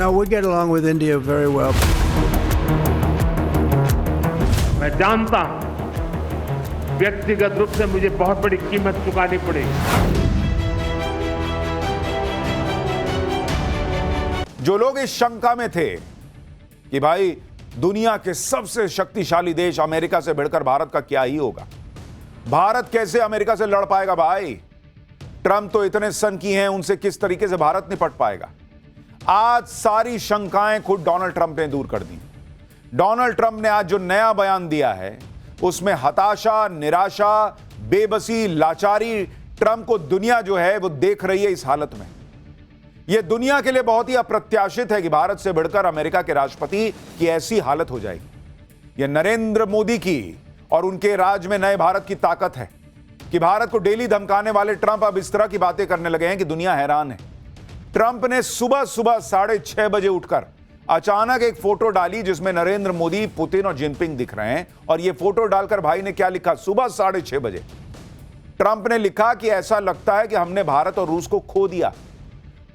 No, we get along with India very well. मैं जानता हूं व्यक्तिगत रूप से मुझे बहुत बड़ी कीमत चुकानी पड़ेगी। जो लोग इस शंका में थे कि भाई दुनिया के सबसे शक्तिशाली देश अमेरिका से भिड़कर भारत का क्या ही होगा, भारत कैसे अमेरिका से लड़ पाएगा, भाई ट्रंप तो इतने सन की हैं, उनसे किस तरीके से भारत निपट पाएगा। आज सारी शंकाएं खुद डोनाल्ड ट्रंप ने दूर कर दी। डोनाल्ड ट्रंप ने आज जो नया बयान दिया है उसमें हताशा, निराशा, बेबसी, लाचारी ट्रंप को दुनिया जो है वो देख रही है। इस हालत में यह दुनिया के लिए बहुत ही अप्रत्याशित है कि भारत से भिड़कर अमेरिका के राष्ट्रपति की ऐसी हालत हो जाएगी। यह नरेंद्र मोदी की और उनके राज में नए भारत की ताकत है कि भारत को डेली धमकाने वाले ट्रंप अब इस तरह की बातें करने लगे हैं कि दुनिया हैरान है। ट्रंप ने सुबह सुबह 6:30 बजे उठकर अचानक एक फोटो डाली जिसमें नरेंद्र मोदी, पुतिन और जिनपिंग दिख रहे हैं। और यह फोटो डालकर भाई ने क्या लिखा, सुबह 6:30 बजे ट्रंप ने लिखा कि ऐसा लगता है कि हमने भारत और रूस को खो दिया।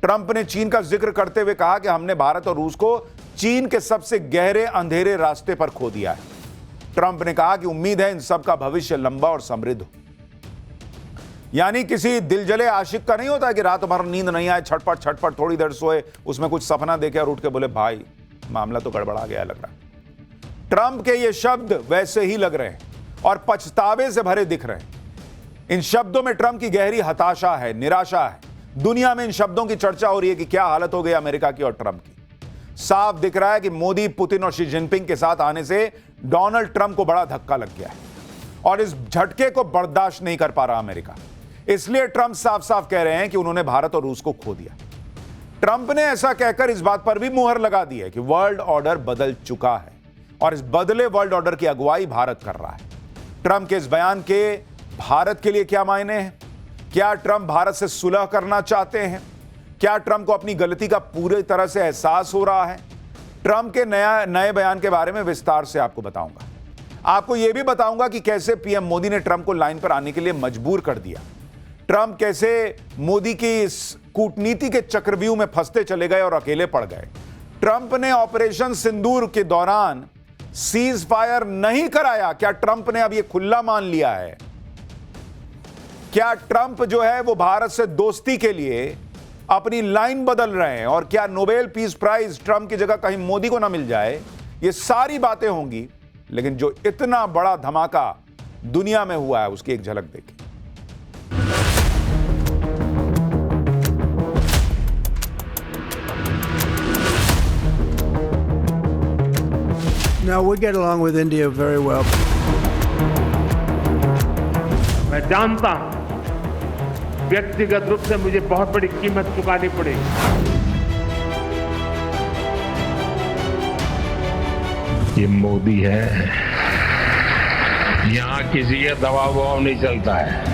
ट्रंप ने चीन का जिक्र करते हुए कहा कि हमने भारत और रूस को चीन के सबसे गहरे अंधेरे रास्ते पर खो दिया है। ट्रंप ने कहा कि उम्मीद है इन सबका भविष्य लंबा और समृद्ध हो। यानी किसी दिलजले आशिक का नहीं होता कि रात भर नींद नहीं आए, छटपट छटपट थोड़ी देर सोए, उसमें कुछ सपना देखे और उठ के बोले भाई मामला तो गड़बड़ा गया लग रहा है। ट्रंप के ये शब्द वैसे ही लग रहे हैं और पछतावे से भरे दिख रहे हैं। इन शब्दों में ट्रंप की गहरी हताशा है, निराशा है। दुनिया में इन शब्दों की चर्चा हो रही है कि क्या हालत हो गई अमेरिका की और ट्रंप की। साफ दिख रहा है कि मोदी, पुतिन और शी जिनपिंग के साथ आने से डोनाल्ड ट्रंप को बड़ा धक्का लग गया है और इस झटके को बर्दाश्त नहीं कर पा रहा अमेरिका। इसलिए ट्रंप साफ साफ कह रहे हैं कि उन्होंने भारत और रूस को खो दिया। ट्रंप ने ऐसा कहकर इस बात पर भी मुहर लगा दी है कि वर्ल्ड ऑर्डर बदल चुका है और इस बदले वर्ल्ड ऑर्डर की अगुवाई भारत कर रहा है। ट्रंप के इस बयान के भारत के लिए क्या मायने हैं? क्या ट्रंप भारत से सुलह करना चाहते हैं? क्या ट्रंप को अपनी गलती का पूरी तरह से एहसास हो रहा है? ट्रंप के नए बयान के बारे में विस्तार से आपको बताऊंगा। आपको यह भी बताऊंगा कि कैसे पीएम मोदी ने ट्रंप को लाइन पर आने के लिए मजबूर कर दिया। ट्रंप कैसे मोदी की इस कूटनीति के चक्रव्यूह में फंसते चले गए और अकेले पड़ गए। ट्रंप ने ऑपरेशन सिंदूर के दौरान सीज फायर नहीं कराया। क्या ट्रंप ने अब यह खुला मान लिया है? क्या ट्रंप जो है वो भारत से दोस्ती के लिए अपनी लाइन बदल रहे हैं? और क्या नोबेल पीस प्राइज ट्रंप की जगह कहीं मोदी को ना मिल जाए? ये सारी बातें होंगी, लेकिन जो इतना बड़ा धमाका दुनिया में हुआ है उसकी एक झलक देखिए। No, we get along with India very well. मैं जानता हूं व्यक्तिगत रूप से मुझे बहुत बड़ी कीमत चुकानी पड़ेगी। ये मोदी है, यहां किसी का दबाव नहीं चलता है।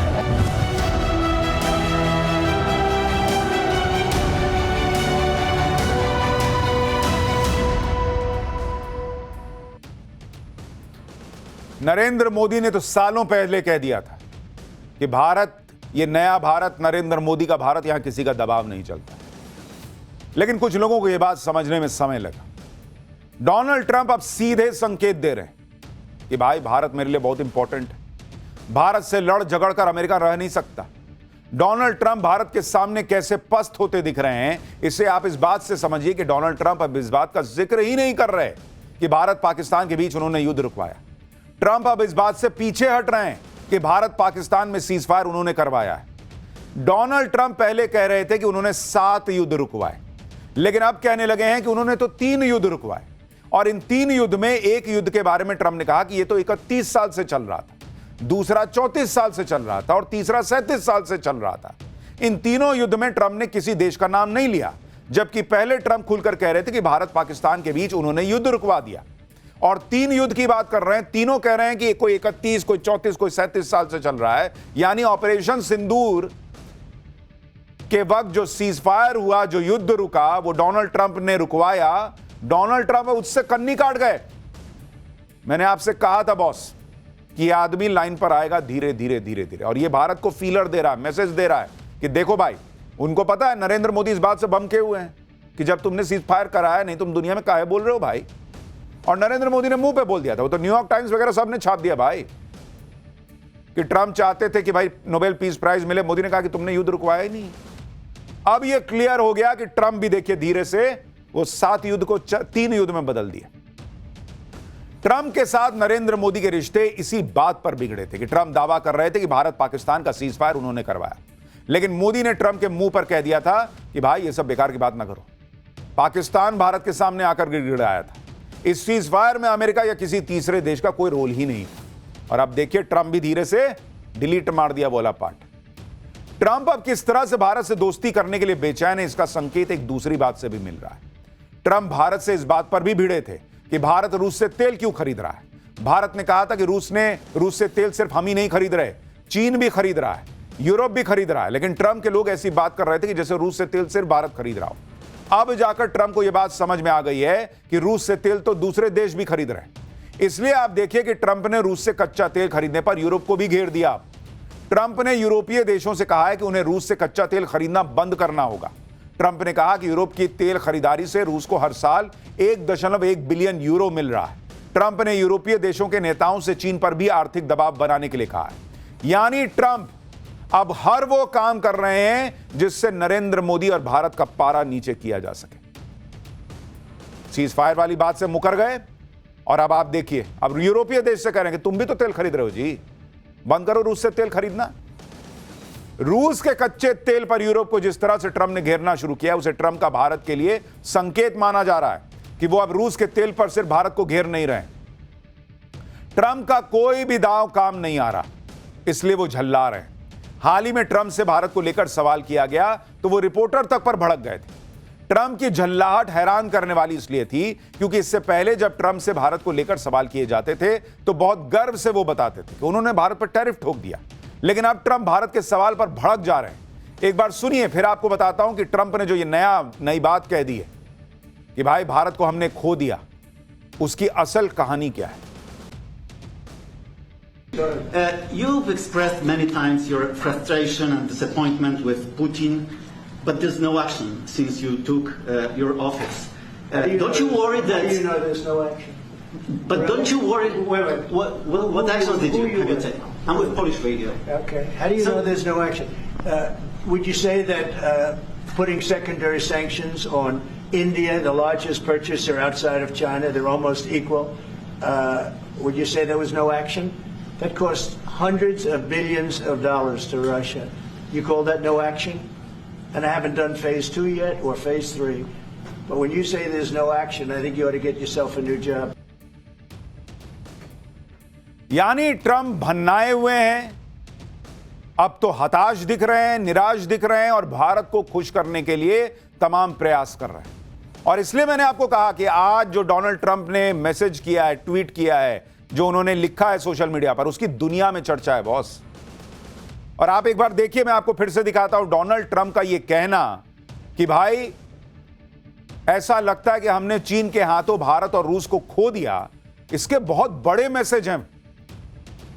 नरेंद्र मोदी ने तो सालों पहले कह दिया था कि भारत, ये नया भारत, नरेंद्र मोदी का भारत, यहां किसी का दबाव नहीं चलता। लेकिन कुछ लोगों को यह बात समझने में समय लगा। डोनाल्ड ट्रंप अब सीधे संकेत दे रहे हैं कि भाई भारत मेरे लिए बहुत इंपॉर्टेंट है, भारत से लड़ झगड़ कर अमेरिका रह नहीं सकता। डोनाल्ड ट्रंप भारत के सामने कैसे पस्त होते दिख रहे हैं, इसे आप इस बात से समझिए कि डोनाल्ड ट्रंप अब इस बात का जिक्र ही नहीं कर रहे कि भारत पाकिस्तान के बीच उन्होंने युद्ध रुकवाया। ट्रंप अब इस बात से पीछे हट रहे हैं कि भारत पाकिस्तान में सीज फायर उन्होंने करवाया है। डोनाल्ड ट्रंप पहले कह रहे थे कि उन्होंने 7 युद्ध रुकवाए, लेकिन अब कहने लगे हैं कि उन्होंने तो 3 युद्ध रुकवाए। और इन 3 युद्ध में एक युद्ध के बारे में ट्रंप ने कहा कि यह तो 31 साल से चल रहा था, दूसरा 34 साल से चल रहा था और तीसरा 37 साल से चल रहा था। इन तीनों युद्ध में ट्रंप ने किसी देश का नाम नहीं लिया, जबकि पहले ट्रंप खुलकर कह रहे थे कि भारत पाकिस्तान के बीच उन्होंने युद्ध रुकवा दिया। और 3 युद्ध की बात कर रहे हैं, तीनों कह रहे हैं कि कोई 31, कोई 34, कोई 37 साल से चल रहा है। यानी ऑपरेशन सिंदूर के वक्त जो सीज फायर हुआ, जो युद्ध रुका, वो डोनाल्ड ट्रंप ने रुकवाया। डोनाल्ड ट्रंप उससे कन्नी काट गए। मैंने आपसे कहा था बॉस कि यह आदमी लाइन पर आएगा धीरे धीरे धीरे धीरे, और यह भारत को फीलर दे रहा है, मैसेज दे रहा है कि देखो भाई, उनको पता है नरेंद्र मोदी इस बात से बमके हुए हैं कि जब तुमने सीज फायर कराया नहीं, तुम दुनिया में काहे बोल रहे हो भाई? और नरेंद्र मोदी ने मुंह पे बोल दिया था, वो तो न्यूयॉर्क टाइम्स वगैरह सब ने छाप दिया भाई कि ट्रंप चाहते थे कि भाई नोबेल पीस प्राइज मिले। मोदी ने कहा कि तुमने युद्ध रुकवाया ही नहीं। अब यह क्लियर हो गया कि ट्रंप भी देखिए धीरे से वो 7 युद्ध को 3 युद्ध में बदल दिया। ट्रंप के साथ नरेंद्र मोदी के रिश्ते इसी बात पर बिगड़े थे कि ट्रंप दावा कर रहे थे कि भारत पाकिस्तान का सीज फायर उन्होंने करवाया, लेकिन मोदी ने ट्रंप के मुंह पर कह दिया था कि भाई ये सब बेकार की बात ना करो। पाकिस्तान भारत के सामने आकर गिड़गिड़ाया था। इस सीज फायर में अमेरिका या किसी तीसरे देश का कोई रोल ही नहीं था। और अब देखिए ट्रंप भी धीरे से डिलीट मार दिया बोला पार्ट। ट्रंप अब किस तरह से भारत से दोस्ती करने के लिए बेचैन है, इसका संकेत एक दूसरी बात से भी मिल रहा है। ट्रंप भारत से इस बात पर भी भिड़े थे कि भारत रूस से तेल क्यों खरीद रहा है। भारत ने कहा था कि रूस से तेल सिर्फ हम ही नहीं खरीद रहे, चीन भी खरीद रहा है, यूरोप भी खरीद रहा है। लेकिन ट्रंप के लोग ऐसी बात कर रहे थे कि जैसे रूस से तेल सिर्फ भारत खरीद रहा हो। अब जाकर ट्रंप को यह बात समझ में आ गई है कि रूस से तेल तो दूसरे देश भी खरीद रहे हैं। इसलिए आप देखिए कि ट्रंप ने रूस से कच्चा तेल खरीदने पर यूरोप को भी घेर दिया। ट्रंप ने यूरोपीय देशों से कहा है कि उन्हें रूस से कच्चा तेल खरीदना बंद करना होगा। ट्रंप ने कहा कि यूरोप की तेल खरीदारी से रूस को हर साल 1.1 बिलियन यूरो मिल रहा है। ट्रंप ने यूरोपीय देशों के नेताओं से चीन पर भी आर्थिक दबाव बनाने के लिए कहा है। यानी ट्रंप अब हर वो काम कर रहे हैं जिससे नरेंद्र मोदी और भारत का पारा नीचे किया जा सके। सीज फायर वाली बात से मुकर गए और अब आप देखिए, अब यूरोपीय देश से कह रहे हैं कि तुम भी तो तेल खरीद रहे हो जी, बंद करो रूस से तेल खरीदना। रूस के कच्चे तेल पर यूरोप को जिस तरह से ट्रंप ने घेरना शुरू किया, उसे ट्रंप का भारत के लिए संकेत माना जा रहा है कि वो अब रूस के तेल पर सिर्फ भारत को घेर नहीं रहे। ट्रंप का कोई भी दांव काम नहीं आ रहा, इसलिए वो झल्ला रहे हैं। हाल ही में ट्रंप से भारत को लेकर सवाल किया गया तो वो रिपोर्टर तक पर भड़क गए थे। ट्रंप की झल्लाहट हैरान करने वाली इसलिए थी क्योंकि इससे पहले जब ट्रंप से भारत को लेकर सवाल किए जाते थे तो बहुत गर्व से वो बताते थे कि उन्होंने भारत पर टैरिफ ठोक दिया। लेकिन अब ट्रंप भारत के सवाल पर भड़क जा रहे हैं। एक बार सुनिए, फिर आपको बताता हूं कि ट्रंप ने जो ये नई बात कह दी है कि भाई भारत को हमने खो दिया, उसकी असल कहानी क्या है। You've expressed many times your frustration and disappointment with Putin, but there's no action since you took your office. Don't you worry that? How do you know there's no action? But don't you worry? Wait. What actions did you have you taken? I'm with Polish Radio. Okay. How do you know there's no action? Would you say that putting secondary sanctions on India, the largest purchaser outside of China, they're almost equal? Would you say there was no action? That cost hundreds of billions of dollars to Russia. You call that no action? And I haven't done phase 2 yet or phase 3. But when you say there's no action, I think you ought to get yourself a new job. यानी Trump भन्नाए हुए हैं, अब तो हताश दिख रहे हैं, निराश दिख रहे हैं और भारत को खुश करने के लिए तमाम प्रयास कर रहे हैं। और इसलिए मैंने आपको कहा कि आज जो डोनाल्ड ट्रंप ने मैसेज किया है, ट्वीट किया है, जो उन्होंने लिखा है सोशल मीडिया पर, उसकी दुनिया में चर्चा है बॉस। और आप एक बार देखिए, मैं आपको फिर से दिखाता हूं डोनाल्ड ट्रंप का यह कहना कि भाई ऐसा लगता है कि हमने चीन के हाथों भारत और रूस को खो दिया। इसके बहुत बड़े मैसेज हैं।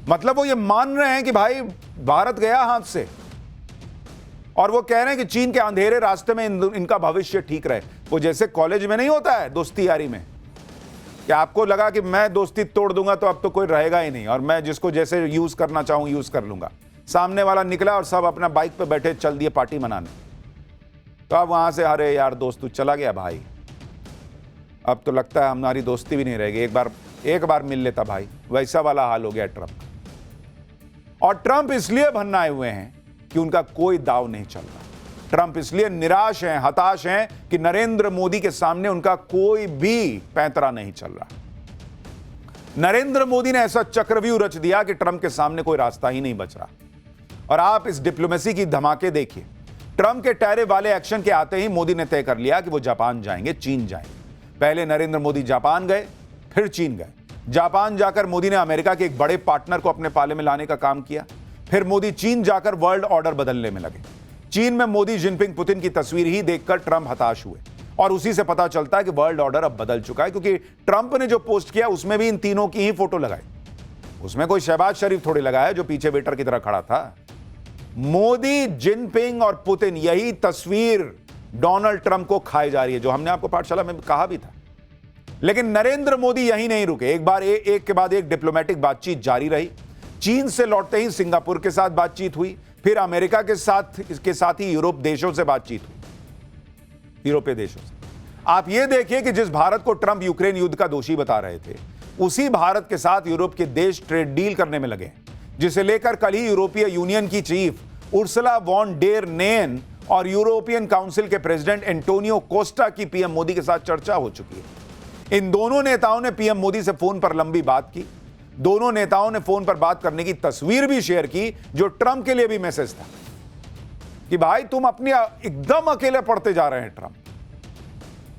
मतलब वो ये मान रहे हैं कि भाई भारत गया हाथ से, और वो कह रहे हैं कि चीन के अंधेरे रास्ते में इनका भविष्य ठीक रहे। वो जैसे कॉलेज में नहीं होता है दोस्ती यारी में, कि आपको लगा कि मैं दोस्ती तोड़ दूंगा तो अब तो कोई रहेगा ही नहीं और मैं जिसको जैसे यूज करना चाहूं यूज कर लूंगा। सामने वाला निकला और सब अपना बाइक पे बैठे चल दिए पार्टी मनाने, तो अब वहां से अरे यार दोस्त तू चला गया भाई, अब तो लगता है हमारी दोस्ती भी नहीं रहेगी, एक बार मिल लेता भाई। वैसा वाला हाल हो गया ट्रंप। और ट्रंप इसलिए भन्नाए हुए हैं कि उनका कोई दाव नहीं चल रहा। ट्रंप इसलिए निराश हैं, हताश हैं कि नरेंद्र मोदी के सामने उनका कोई भी पैंतरा नहीं चल रहा। नरेंद्र मोदी ने ऐसा चक्रव्यूह रच दिया कि ट्रंप के सामने कोई रास्ता ही नहीं बच रहा। और आप इस डिप्लोमेसी की धमाके देखिए। ट्रंप के टैरिफ वाले एक्शन के आते ही मोदी ने तय कर लिया कि वो जापान जाएंगे, चीन जाएंगे। पहले नरेंद्र मोदी जापान गए, फिर चीन गए। जापान जाकर मोदी ने अमेरिका के एक बड़े पार्टनर को अपने पाले में लाने का काम किया। फिर मोदी चीन जाकर वर्ल्ड ऑर्डर बदलने में लगे। चीन में मोदी जिनपिंग पुतिन की तस्वीर ही देखकर ट्रंप हताश हुए और उसी से पता चलता है कि वर्ल्ड ऑर्डर अब बदल चुका है, क्योंकि ट्रंप ने जो पोस्ट किया उसमें भी इन तीनों की ही फोटो लगाई। उसमें कोई शहबाज शरीफ थोड़ी लगाया जो पीछे वेटर की तरह खड़ा था। मोदी, जिनपिंग और पुतिन, यही तस्वीर डोनाल्ड ट्रंप को खाई जा रही है, जो हमने आपको पाठशाला में कहा भी था। लेकिन नरेंद्र मोदी यहीं नहीं रुके, एक के बाद एक डिप्लोमेटिक बातचीत जारी रही। चीन से लौटते ही सिंगापुर के साथ बातचीत हुई, फिर अमेरिका के साथ ही यूरोप देशों से बातचीत हुई, यूरोपीय देशों से। आप यह देखिए कि जिस भारत को ट्रंप यूक्रेन युद्ध का दोषी बता रहे थे, उसी भारत के साथ यूरोप के देश ट्रेड डील करने में लगे, जिसे लेकर कल ही यूरोपीय यूनियन की chief Ursula von der Leyen और यूरोपियन काउंसिल के प्रेसिडेंट एंटोनियो कोस्टा की पीएम मोदी के साथ चर्चा हो चुकी है। इन दोनों नेताओं ने पीएम मोदी से फोन पर लंबी बात की। दोनों नेताओं ने फोन पर बात करने की तस्वीर भी शेयर की, जो ट्रंप के लिए भी मैसेज था कि भाई तुम अपने एकदम अकेले पड़ते जा रहे हैं। ट्रंप,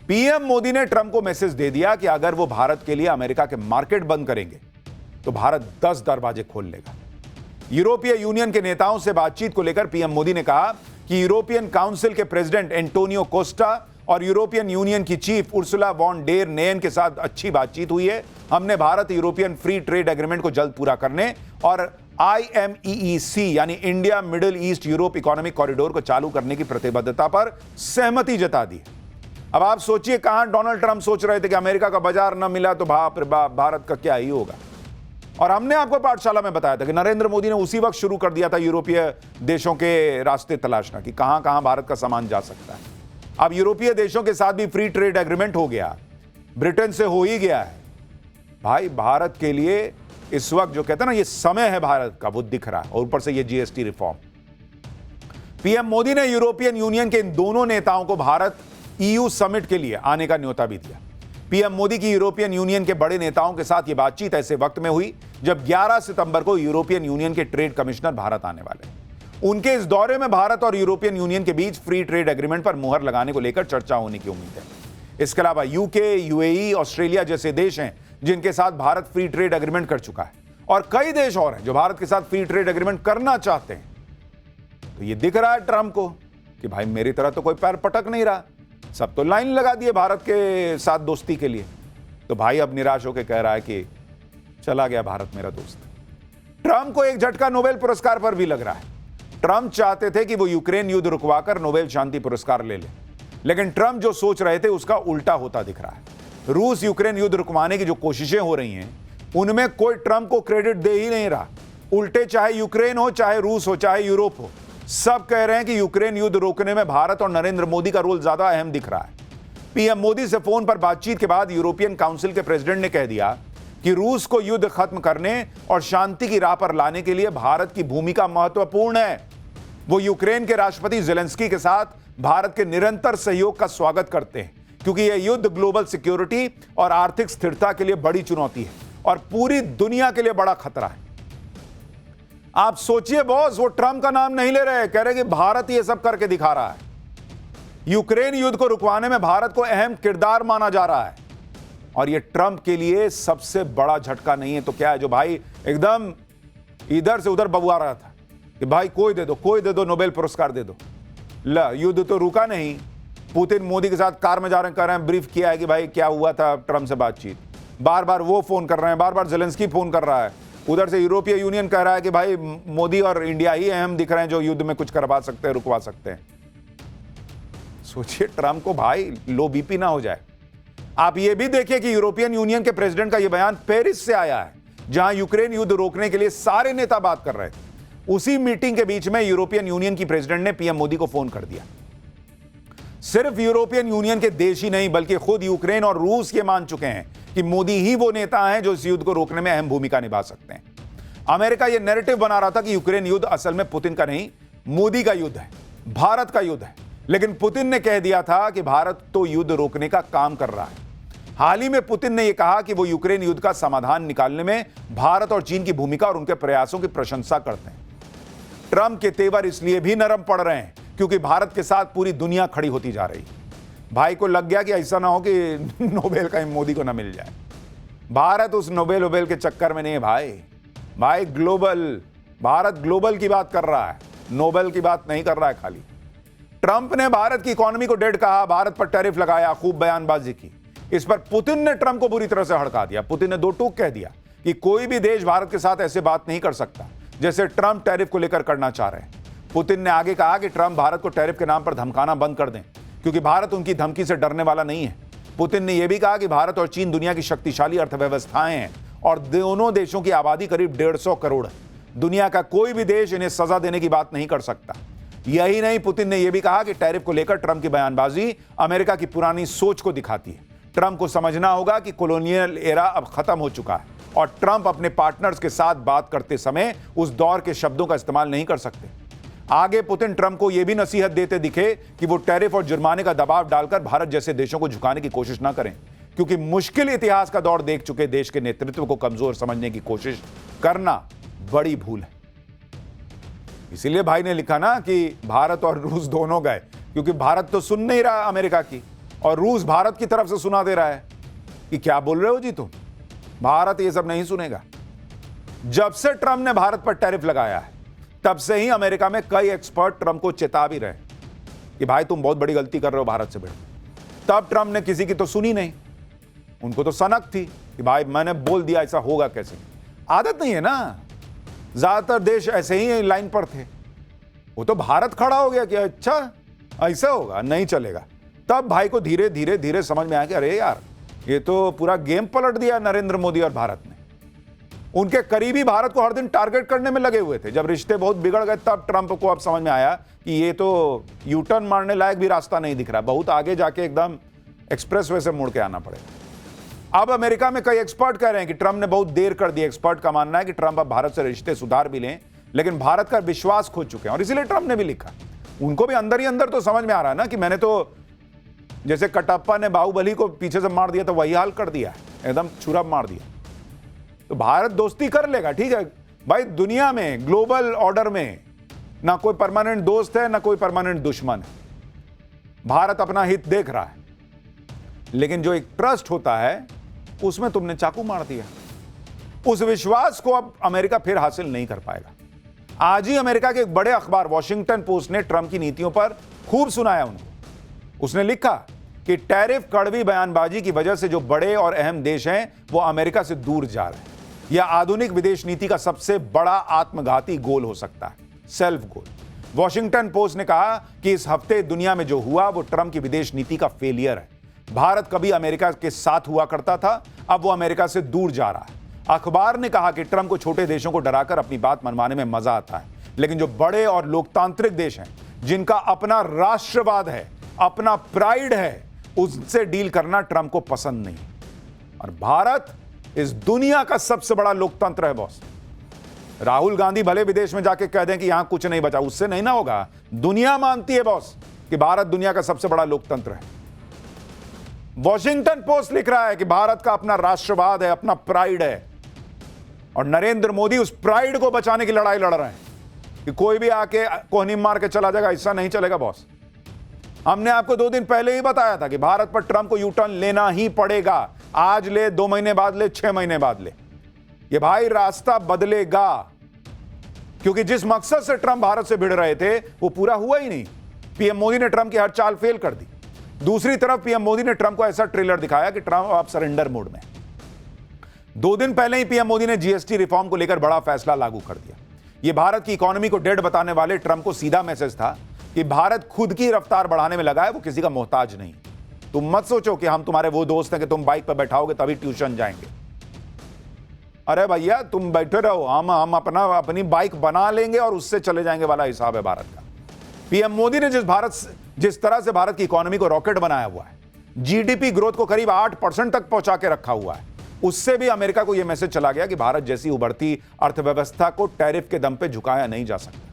पीएम मोदी ने ट्रंप को मैसेज दे दिया कि अगर वो भारत के लिए अमेरिका के मार्केट बंद करेंगे तो भारत 10 दरवाजे खोल लेगा। यूरोपीय यूनियन के नेताओं से बातचीत को लेकर पीएम मोदी ने कहा कि यूरोपियन काउंसिल के प्रेसिडेंट एंटोनियो कोस्टा और यूरोपियन यूनियन की chief Ursula von der Leyen के साथ अच्छी बातचीत हुई है। हमने Bharat European free trade agreement को जल्द पूरा करने और IMEEC यानी India middle east Europe economic corridor को चालू करने की प्रतिबद्धता पर सहमति जता दी। अब आप सोचिए, कहां डोनाल्ड ट्रंप सोच रहे थे कि अमेरिका का बाजार न मिला तो बाप रे बाप भारत का क्या ही होगा। और हमने आपको पाठशाला में बताया था कि नरेंद्र मोदी ने उसी वक्त शुरू कर दिया था यूरोपीय देशों के रास्ते तलाशना कि कहां कहां भारत का सामान जा सकता है। अब यूरोपीय देशों के साथ भी फ्री ट्रेड एग्रीमेंट हो गया, ब्रिटेन से हो ही गया है। भाई भारत के लिए इस वक्त जो कहते हैं ना ये समय है भारत का, वो दिख रहा है। और ऊपर से ये GST रिफॉर्म। पीएम मोदी ने यूरोपियन यूनियन के इन दोनों नेताओं को भारत EU समिट के लिए आने का न्योता भी दिया। पीएम मोदी की यूरोपियन यूनियन के बड़े नेताओं के साथ यह बातचीत ऐसे वक्त में हुई जब 11 सितंबर को यूरोपियन यूनियन के ट्रेड कमिश्नर भारत आने वाले हैं। उनके इस दौरे में भारत और यूरोपियन यूनियन के बीच फ्री ट्रेड एग्रीमेंट पर मुहर लगाने को लेकर चर्चा होने की उम्मीद है। इसके अलावा UK, UAE, ऑस्ट्रेलिया जैसे देश हैं जिनके साथ भारत फ्री ट्रेड एग्रीमेंट कर चुका है, और कई देश और हैं जो भारत के साथ फ्री ट्रेड एग्रीमेंट करना चाहते हैं। तो ये दिख रहा है ट्रंप को कि भाई मेरी तरह तो कोई पैर पटक नहीं रहा, सब तो लाइन लगा दिए भारत के साथ दोस्ती के लिए। तो भाई अब निराश होकर कह रहा है कि चला गया भारत मेरा दोस्त। ट्रंप को एक झटका नोबेल पुरस्कार पर भी लग रहा है। ट्रंप चाहते थे कि वो यूक्रेन युद्ध रुकवाकर नोबेल शांति पुरस्कार ले ले, लेकिन ट्रंप जो सोच रहे थे उसका उल्टा होता दिख रहा है। रूस यूक्रेन युद्ध रुकवाने की जो कोशिशें हो रही हैं उनमें कोई ट्रंप को क्रेडिट दे ही नहीं रहा। उल्टे चाहे यूक्रेन हो, चाहे रूस हो, चाहे यूरोप हो, सब कह रहे हैं कि यूक्रेन युद्ध रोकने में भारत और नरेंद्र मोदी का रोल ज्यादा अहम दिख रहा है। पीएम मोदी से फोन पर बातचीत के बाद यूरोपियन काउंसिल के प्रेसिडेंट ने कह दिया कि रूस को युद्ध खत्म करने और शांति की राह पर लाने के लिए भारत की भूमिका महत्वपूर्ण है। वो यूक्रेन के राष्ट्रपति ज़ेलेंस्की के साथ भारत के निरंतर सहयोग का स्वागत करते हैं, क्योंकि यह युद्ध ग्लोबल सिक्योरिटी और आर्थिक स्थिरता के लिए बड़ी चुनौती है और पूरी दुनिया के लिए बड़ा खतरा है। आप सोचिए बॉस, वो ट्रंप का नाम नहीं ले रहे, कह रहे कि भारत ये सब करके दिखा रहा है। यूक्रेन युद्ध को रुकवाने में भारत को अहम किरदार माना जा रहा है, और ये ट्रंप के लिए सबसे बड़ा झटका नहीं है तो क्या है, जो भाई एकदम इधर से उधर बबुआ रहा था कि भाई कोई दे दो, नोबेल पुरस्कार दे दो। ला, युद्ध तो रुका नहीं। पुतिन मोदी के साथ कार में जा रहे हैं, कह रहे हैं ब्रीफ किया है कि भाई क्या हुआ था ट्रंप से बातचीत। बार बार वो फोन कर रहे हैं, बार बार ज़ेलेंस्की फोन कर रहा है। उधर से यूरोपीय यूनियन कह रहा है कि भाई मोदी और इंडिया ही अहम दिख रहे हैं जो युद्ध में कुछ करवा सकते हैं, रुकवा सकते हैं। सोचिए ट्रंप को भाई लो बीपी ना हो जाए। आप ये भी देखिए कि यूरोपियन यूनियन के प्रेसिडेंट का यह बयान पेरिस से आया है, जहां यूक्रेन युद्ध रोकने के लिए सारे नेता बात कर रहे थे। उसी मीटिंग के बीच में यूरोपियन यूनियन की प्रेसिडेंट ने पीएम मोदी को फोन कर दिया। सिर्फ यूरोपियन यूनियन के देश ही नहीं बल्कि खुद यूक्रेन और रूस ये मान चुके हैं कि मोदी ही वो नेता हैं जो इस युद्ध को रोकने में अहम भूमिका निभा सकते हैं। अमेरिका यह नैरेटिव बना रहा था कि यूक्रेन युद्ध असल में पुतिन का नहीं, मोदी का युद्ध है, भारत का युद्ध है। लेकिन पुतिन ने कह दिया था कि भारत तो युद्ध रोकने का काम कर रहा है। हाल ही में पुतिन ने यह कहा कि वो यूक्रेन युद्ध का समाधान निकालने में भारत और चीन की भूमिका और उनके प्रयासों की प्रशंसा करते हैं। ट्रंप के तेवर इसलिए भी नरम पड़ रहे हैं क्योंकि भारत के साथ पूरी दुनिया खड़ी होती जा रही है। भाई को लग गया कि ऐसा ना हो कि नोबेल का मोदी को ना मिल जाए। भारत उस नोबेल के चक्कर में नहीं है भाई ग्लोबल, भारत ग्लोबल की बात कर रहा है, नोबेल की बात नहीं कर रहा है खाली। ट्रंप ने भारत की इकोनॉमी को डेड कहा, भारत पर टैरिफ लगाया, खूब बयानबाजी की। इस पर पुतिन ने ट्रंप को बुरी तरह से हड़का दिया। पुतिन ने दो टूक कह दिया कि कोई भी देश भारत के साथ ऐसे बात नहीं कर सकता जैसे ट्रंप टैरिफ को लेकर करना चाह रहे हैं। पुतिन ने आगे कहा कि ट्रंप भारत को टैरिफ के नाम पर धमकाना बंद कर दें, क्योंकि भारत उनकी धमकी से डरने वाला नहीं है। पुतिन ने यह भी कहा कि भारत और चीन दुनिया की शक्तिशाली अर्थव्यवस्थाएं हैं और दोनों देशों की आबादी करीब 150 करोड़ है। दुनिया का कोई भी देश इन्हें सजा देने की बात नहीं कर सकता। यही नहीं, पुतिन ने यह भी कहा कि टैरिफ को लेकर ट्रंप की बयानबाजी अमेरिका की पुरानी सोच को दिखाती है। ट्रंप को समझना होगा कि कॉलोनियल एरा अब खत्म हो चुका है और ट्रंप अपने पार्टनर्स के साथ बात करते समय उस दौर के शब्दों का इस्तेमाल नहीं कर सकते। आगे पुतिन ट्रंप को यह भी नसीहत देते दिखे कि वो टैरिफ और जुर्माने का दबाव डालकर भारत जैसे देशों को झुकाने की कोशिश ना करें, क्योंकि मुश्किल इतिहास का दौर देख चुके देश के नेतृत्व को कमजोर समझने की कोशिश करना बड़ी भूल है। इसीलिए भाई ने लिखा ना कि भारत और रूस दोनों गए, क्योंकि भारत तो सुन नहीं रहा अमेरिका की और रूस भारत की तरफ से सुना दे रहा है कि क्या बोल रहे हो जी तुम। भारत ये सब नहीं सुनेगा। जब से ट्रंप ने भारत पर टैरिफ लगाया है तब से ही अमेरिका में कई एक्सपर्ट ट्रंप को चेता भी रहे कि भाई तुम बहुत बड़ी गलती कर रहे हो भारत से भिड़। तब ट्रंप ने किसी की तो सुनी नहीं। उनको तो सनक थी कि भाई मैंने बोल दिया, ऐसा होगा कैसे। आदत नहीं है ना, ज्यादातर देश ऐसे ही लाइन पर थे। वो तो भारत खड़ा हो गया कि अच्छा ऐसा होगा, नहीं चलेगा। तब भाई को धीरे धीरे धीरे समझ में आया कि अरे यार ये तो पूरा गेम पलट दिया नरेंद्र मोदी और भारत ने। उनके करीबी भारत को हर दिन टारगेट करने में लगे हुए थे। जब रिश्ते बहुत बिगड़ गए तब ट्रंप को अब समझ में आया कि ये तो यू टर्न मारने लायक भी रास्ता नहीं दिख रहा, बहुत आगे जाके एकदम एक्सप्रेसवे से मुड़ के आना पड़ेगा। अब अमेरिका में कई एक्सपर्ट कह रहे हैं कि ट्रंप ने बहुत देर कर दी। एक्सपर्ट का मानना है कि ट्रंप अब भारत से रिश्ते सुधार भी लें, लेकिन भारत का विश्वास खो चुके हैं और इसीलिए ट्रंप ने भी लिखा। उनको भी अंदर ही अंदर तो समझ में आ रहा है ना कि मैंने तो जैसे कटप्पा ने बाहुबली को पीछे से मार दिया तो वही हाल कर दिया, एकदम छुरा मार दिया। तो भारत दोस्ती कर लेगा, ठीक है भाई। दुनिया में ग्लोबल ऑर्डर में ना कोई परमानेंट दोस्त है ना कोई परमानेंट दुश्मन है। भारत अपना हित देख रहा है, लेकिन जो एक ट्रस्ट होता है उसमें तुमने चाकू मार दिया। उस विश्वास को अब अमेरिका फिर हासिल नहीं कर पाएगा। आज ही अमेरिका के एक बड़े अखबार वॉशिंगटन पोस्ट ने ट्रंप की नीतियों पर खूब सुनाया उनको। उसने लिखा कि टैरिफ कड़वी बयानबाजी की वजह से जो बड़े और अहम देश हैं वो अमेरिका से दूर जा रहे हैं। यह आधुनिक विदेश नीति का सबसे बड़ा आत्मघाती गोल हो सकता है, सेल्फ गोल। वॉशिंगटन पोस्ट ने कहा कि इस हफ्ते दुनिया में जो हुआ वो ट्रंप की विदेश नीति का फेलियर है। भारत कभी अमेरिका के साथ हुआ करता था, अब वो अमेरिका से दूर जा रहा है। अखबार ने कहा कि ट्रंप को छोटे देशों को डराकर अपनी बात मनवाने में मजा आता है, लेकिन जो बड़े और लोकतांत्रिक देश हैं, जिनका अपना राष्ट्रवाद है, अपना प्राइड है, उनसे डील करना ट्रंप को पसंद नहीं। और भारत इस दुनिया का सबसे बड़ा लोकतंत्र है बॉस। राहुल गांधी भले विदेश में जाके कह दें कि यहां कुछ नहीं बचा, उससे नहीं ना होगा। दुनिया मानती है बॉस कि भारत दुनिया का सबसे बड़ा लोकतंत्र है। वॉशिंगटन पोस्ट लिख रहा है कि भारत का अपना राष्ट्रवाद है, अपना प्राइड है, और नरेंद्र मोदी उस प्राइड को बचाने की लड़ाई लड़ रहे हैं कि कोई भी आके कोहनी मार के चला जाएगा, ऐसा नहीं चलेगा बॉस। हमने आपको 2 दिन पहले ही बताया था कि भारत पर ट्रंप को यू टर्न लेना ही पड़ेगा। आज ले, 2 महीने बाद ले, 6 महीने बाद ले, ये भाई रास्ता बदलेगा। क्योंकि जिस मकसद से ट्रंप भारत से भिड़ रहे थे वो पूरा हुआ ही नहीं। पीएम मोदी ने ट्रंप की हर चाल फेल कर दी। दूसरी तरफ पीएम मोदी ने ट्रंप को ऐसा ट्रेलर दिखाया कि ट्रंप अब सरेंडर मोड में। 2 दिन पहले ही पीएम मोदी ने जीएसटी रिफॉर्म को लेकर बड़ा फैसला लागू कर दिया। यह भारत की इकोनॉमी को डेड बताने वाले ट्रंप को सीधा मैसेज था कि भारत खुद की रफ्तार बढ़ाने में लगा है, वो किसी का मोहताज नहीं। तुम मत सोचो कि हम तुम्हारे वो दोस्त हैं कि तुम बाइक पर बैठाओगे तभी ट्यूशन जाएंगे। अरे भैया तुम बैठे रहो, हम अपनी बाइक बना लेंगे और उससे चले जाएंगे वाला हिसाब है भारत का। पीएम मोदी ने जिस तरह से भारत की इकोनॉमी को रॉकेट बनाया हुआ है, जीडीपी ग्रोथ को करीब 8% तक पहुंचा के रखा हुआ है, उससे भी अमेरिका को यह मैसेज चला गया कि भारत जैसी उभरती अर्थव्यवस्था को टैरिफ के दम पे झुकाया नहीं जा सकता।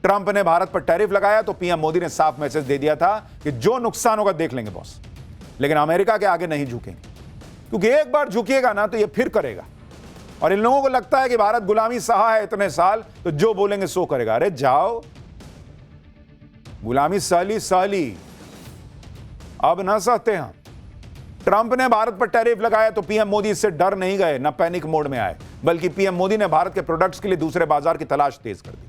ट्रंप ने भारत पर टैरिफ लगाया तो पीएम मोदी ने साफ मैसेज दे दिया था कि जो नुकसान होगा देख लेंगे बॉस, लेकिन अमेरिका के आगे नहीं झुकेंगे, क्योंकि एक बार झुकिएगा ना तो ये फिर करेगा। और इन लोगों को लगता है कि भारत गुलामी सहा है इतने साल, तो जो बोलेंगे सो करेगा। अरे जाओ, गुलामी सहली, अब ना सहते हम। ट्रंप ने भारत पर टैरिफ लगाया तो पीएम मोदी इससे डर नहीं गए, ना पैनिक मोड में आए, बल्कि पीएम मोदी ने भारत के प्रोडक्ट्स के लिए दूसरे बाजार की तलाश तेज कर दी।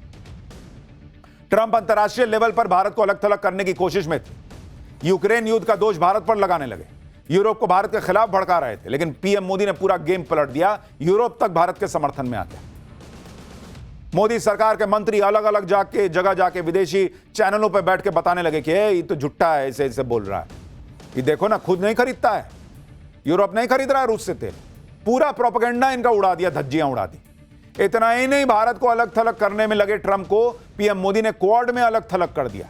ट्रंप अंतर्राष्ट्रीय लेवल पर भारत को अलग थलग करने की कोशिश में थे। यूक्रेन युद्ध का दोष भारत पर लगाने लगे, यूरोप को भारत के खिलाफ भड़का रहे थे, लेकिन पीएम मोदी ने पूरा गेम पलट दिया। यूरोप तक भारत के समर्थन में आ गया। मोदी सरकार के मंत्री अलग अलग जगह जाके विदेशी चैनलों पर बैठ के बताने लगे कि ये तो झुट्टा है, ऐसे ऐसे बोल रहा है। ये देखो ना, खुद नहीं खरीदता है, यूरोप नहीं खरीद रहा है रूस से तेल। पूरा प्रोपेगेंडा इनका उड़ा दिया, धज्जियां उड़ा दी। इतना ही नहीं, भारत को अलग थलग करने में लगे ट्रंप को पीएम मोदी ने क्वाड में अलग थलग कर दिया।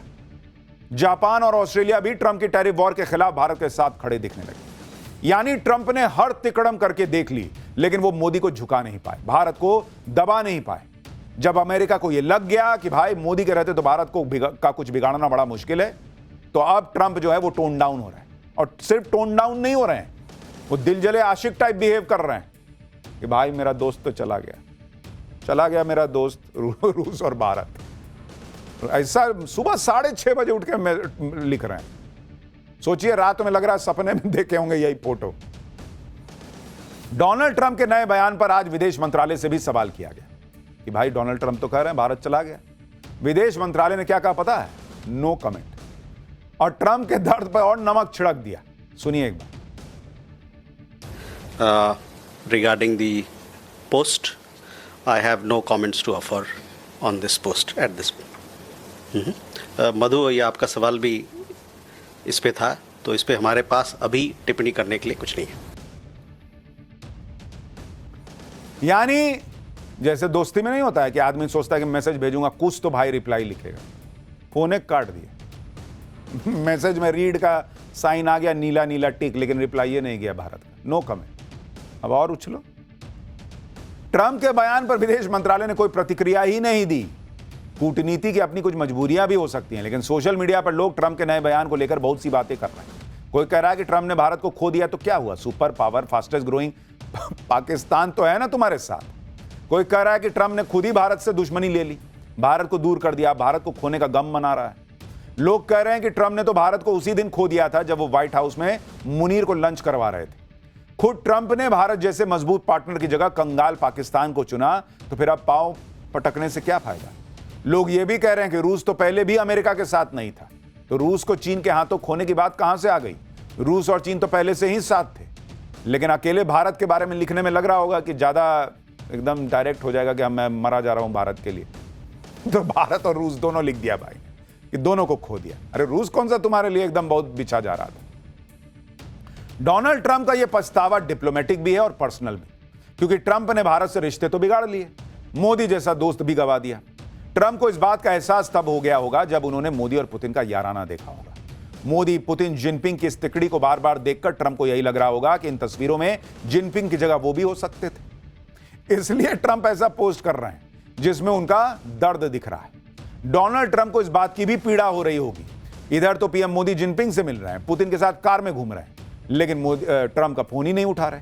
जापान और ऑस्ट्रेलिया भी ट्रंप की टैरिफ वॉर के खिलाफ भारत के साथ खड़े दिखने लगे। यानी ट्रंप ने हर तिकड़म करके देख ली, लेकिन वो मोदी को झुका नहीं पाए, भारत को दबा नहीं पाए। जब अमेरिका को यह लग गया कि भाई मोदी के रहते तो भारत का कुछ बिगाड़ना बड़ा मुश्किल है, तो अब ट्रंप जो है वो टोन डाउन हो रहा है। और सिर्फ टोन डाउन नहीं हो रहे हैं, वो दिल जले आशिक टाइप बिहेव कर रहे हैं कि भाई मेरा दोस्त तो चला गया मेरा दोस्त रूस और भारत। ऐसा सुबह 6:30 बजे उठ के लिख रहे हैं। सोचिए, रात में लग रहा है सपने में देखे होंगे यही फोटो। डोनाल्ड ट्रंप के नए बयान पर आज विदेश मंत्रालय से भी सवाल किया गया कि भाई डोनाल्ड ट्रंप तो कह रहे हैं भारत चला गया। विदेश मंत्रालय ने क्या कहा पता है? No comment. और ट्रंप के दर्द पर और नमक छिड़क दिया। सुनिए एक बार। Regarding the post, I have no comments to offer on this post at this point. मधु, ये आपका सवाल भी इस पे था, तो इस पे हमारे पास अभी टिप्पणी करने के लिए कुछ नहीं है। यानी जैसे दोस्ती में नहीं होता है कि आदमी सोचता है कि मैसेज भेजूंगा कुछ तो भाई रिप्लाई लिखेगा, फोन काट दिया। मैसेज में रीड का साइन आ गया, नीला नीला टिक, लेकिन रिप्लाई ये नहीं गया भारत का। No comment. अब और उछलो। ट्रंप के बयान पर विदेश मंत्रालय ने कोई प्रतिक्रिया ही नहीं दी। कूटनीति की अपनी कुछ मजबूरियां भी हो सकती हैं, लेकिन सोशल मीडिया पर लोग ट्रंप के नए बयान को लेकर बहुत सी बातें कर रहे हैं। कोई कह रहा है कि ट्रंप ने भारत को खो दिया तो क्या हुआ, super power, fastest growing Pakistan तो है ना तुम्हारे साथ। कोई कह रहा है कि ट्रंप ने खुद ही भारत से दुश्मनी ले ली, भारत को दूर कर दिया, भारत को खोने का गम मना रहा है। लोग कह रहे हैं कि ट्रंप ने तो भारत को उसी दिन खो दिया था जब वो व्हाइट हाउस में मुनीर को लंच करवा रहे थे। खुद ट्रंप ने भारत जैसे मजबूत पार्टनर की जगह कंगाल पाकिस्तान को चुना, तो फिर अब पांव पटकने से क्या फायदा। लोग ये भी कह रहे हैं कि रूस तो पहले भी अमेरिका के साथ नहीं था, तो रूस को चीन के हाथों खोने की बात कहां से आ गई। रूस और चीन तो पहले से ही साथ थे। लेकिन अकेले भारत के बारे में लिखने में लग रहा होगा कि ज्यादा एकदम डायरेक्ट हो जाएगा कि मैं मरा जा रहा हूं भारत के लिए, तो भारत और रूस दोनों लिख दिया भाई कि दोनों को खो दिया। अरे रूस कौन सा तुम्हारे लिए एकदम बहुत बिछा जा रहा था। डोनाल्ड ट्रंप का यह पछतावा डिप्लोमेटिक भी है और पर्सनल भी, क्योंकि ट्रंप ने भारत से रिश्ते तो बिगाड़ लिए, मोदी जैसा दोस्त भी गवा दिया। ट्रंप को इस बात का एहसास तब हो गया होगा जब उन्होंने मोदी और पुतिन का याराना देखा होगा। मोदी, पुतिन, जिनपिंग की इस तिकड़ी को बार बार देखकर ट्रंप को यही लग रहा होगा कि इन तस्वीरों में जिनपिंग की जगह वो भी हो सकते थे। इसलिए ट्रंप ऐसा पोस्ट कर रहे हैं जिसमें उनका दर्द दिख रहा है। डोनाल्ड ट्रंप को इस बात की भी पीड़ा हो रही होगी। इधर तो पीएम मोदी जिनपिंग से मिल रहे हैं, पुतिन के साथ कार में घूम रहे हैं, लेकिन ट्रंप का फोन ही नहीं उठा रहे।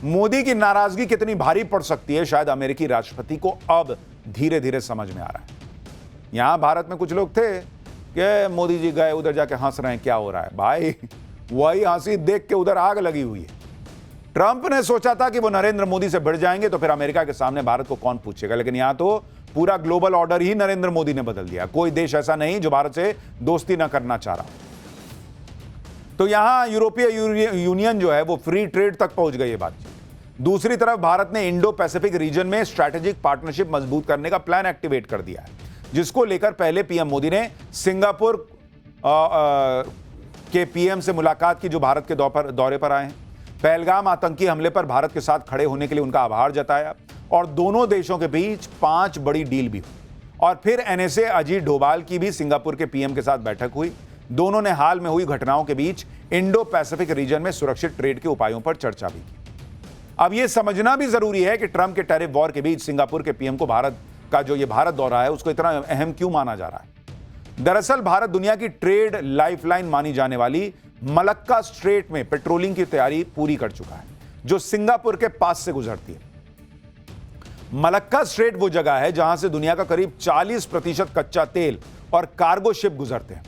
मोदी की नाराजगी कितनी भारी पड़ सकती है, शायद अमेरिकी राष्ट्रपति को अब धीरे धीरे समझ में आ रहा है। यहां भारत में कुछ लोग थे कि मोदी जी गए, उधर जाके हंस रहे हैं, क्या हो रहा है भाई। वही हंसी देख के उधर आग लगी हुई है। ट्रंप ने सोचा था कि वो नरेंद्र मोदी से भिड़ जाएंगे तो फिर अमेरिका के सामने भारत को कौन पूछेगा, लेकिन यहां तो पूरा ग्लोबल ऑर्डर ही नरेंद्र मोदी ने बदल दिया। कोई देश ऐसा नहीं जो भारत से दोस्ती ना करना चाह रहा। तो यहां यूरोपीय यूनियन जो है वो फ्री ट्रेड तक पहुंच गई है बातचीत। दूसरी तरफ भारत ने इंडो पैसिफिक रीजन में स्ट्रैटेजिक पार्टनरशिप मजबूत करने का प्लान एक्टिवेट कर दिया है, जिसको लेकर पहले पीएम मोदी ने सिंगापुर के पीएम से मुलाकात की, जो भारत के दौरे पर आए हैं। पहलगाम आतंकी हमले पर भारत के साथ खड़े होने के लिए उनका आभार जताया और दोनों देशों के बीच 5 बड़ी डील भी हुई। और फिर एनएसए अजीत डोभाल की भी सिंगापुर के पीएम के साथ बैठक हुई। दोनों ने हाल में हुई घटनाओं के बीच इंडो पैसिफिक रीजन में सुरक्षित ट्रेड के उपायों पर चर्चा भी की। अब यह समझना भी जरूरी है कि ट्रंप के टैरिफ वॉर के बीच सिंगापुर के पीएम को भारत का जो ये भारत दौरा है उसको इतना अहम क्यों माना जा रहा है। दरअसल भारत दुनिया की ट्रेड लाइफलाइन मानी जाने वाली मलक्का स्ट्रेट में पेट्रोलिंग की तैयारी पूरी कर चुका है, जो सिंगापुर के पास से गुजरती है। मलक्का स्ट्रेट वो जगह है जहां से दुनिया का करीब 40% कच्चा तेल और कार्गो शिप गुजरते हैं।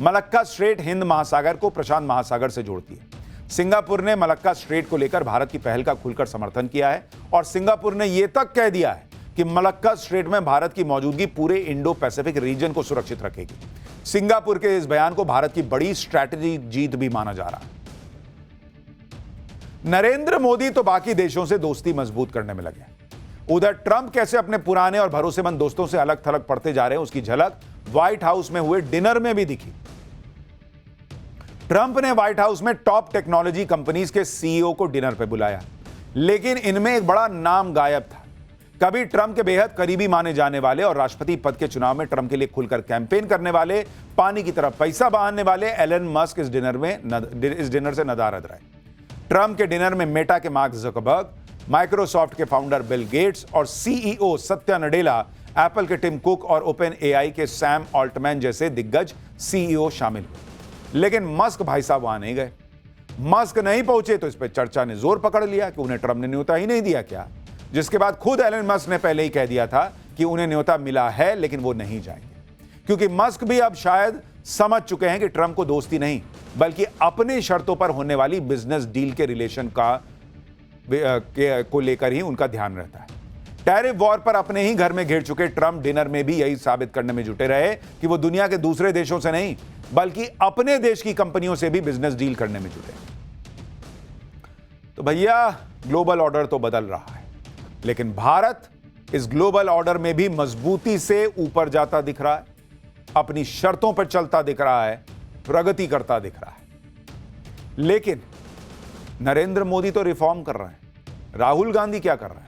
मलक्का स्ट्रेट हिंद महासागर को प्रशांत महासागर से जोड़ती है। सिंगापुर ने मलक्का स्ट्रेट को लेकर भारत की पहल का खुलकर समर्थन किया है और सिंगापुर ने यह तक कह दिया है कि मलक्का स्ट्रेट में भारत की मौजूदगी पूरे इंडो पैसिफिक रीजन को सुरक्षित रखेगी। सिंगापुर के इस बयान को भारत की बड़ी स्ट्रैटेजिक जीत भी माना जा रहा है। नरेंद्र मोदी तो बाकी देशों से दोस्ती मजबूत करने में लगे। उधर ट्रंप कैसे अपने पुराने और भरोसेमंद दोस्तों से अलग थलग पड़ते जा रहे हैं, उसकी झलक व्हाइट हाउस में हुए डिनर में भी दिखी। ट्रंप ने व्हाइट हाउस में टॉप टेक्नोलॉजी कंपनीज के सीईओ को डिनर पर बुलाया, लेकिन इनमें एक बड़ा नाम गायब था। कभी ट्रंप के बेहद करीबी माने जाने वाले और राष्ट्रपति पद के चुनाव में ट्रंप के लिए खुलकर कैंपेन करने वाले, पानी की तरफ पैसा बहाने वाले एलन मस्क इस डिनर से नदारद रहे। ट्रंप के डिनर में मेटा के मार्क ज़करबर्ग, माइक्रोसॉफ्ट के फाउंडर बिल गेट्स और सीईओ सत्या नडेला, एप्पल के टिम कुक और ओपन एआई के सैम ऑल्टमैन जैसे दिग्गज सीईओ शामिल हुए। लेकिन मस्क भाई साहब वहां नहीं गए। मस्क नहीं पहुंचे तो इस पर चर्चा ने जोर पकड़ लिया कि उन्हें ट्रंप ने न्योता ही नहीं दिया क्या, जिसके बाद खुद एलन मस्क ने पहले ही कह दिया था कि उन्हें न्योता मिला है लेकिन वो नहीं जाएंगे, क्योंकि मस्क भी अब शायद समझ चुके हैं कि ट्रंप को दोस्ती नहीं बल्कि अपने शर्तों पर होने वाली बिजनेस डील के रिलेशन को लेकर ही उनका ध्यान रहता है। टैरिफ वॉर पर अपने ही घर में घिर चुके ट्रंप डिनर में भी यही साबित करने में जुटे रहे कि वो दुनिया के दूसरे देशों से नहीं बल्कि अपने देश की कंपनियों से भी बिजनेस डील करने में जुटे। तो भैया ग्लोबल ऑर्डर तो बदल रहा है, लेकिन भारत इस ग्लोबल ऑर्डर में भी मजबूती से ऊपर जाता दिख रहा है, अपनी शर्तों पर चलता दिख रहा है, प्रगति करता दिख रहा है। लेकिन नरेंद्र मोदी तो रिफॉर्म कर रहे हैं, राहुल गांधी क्या कर रहे हैं?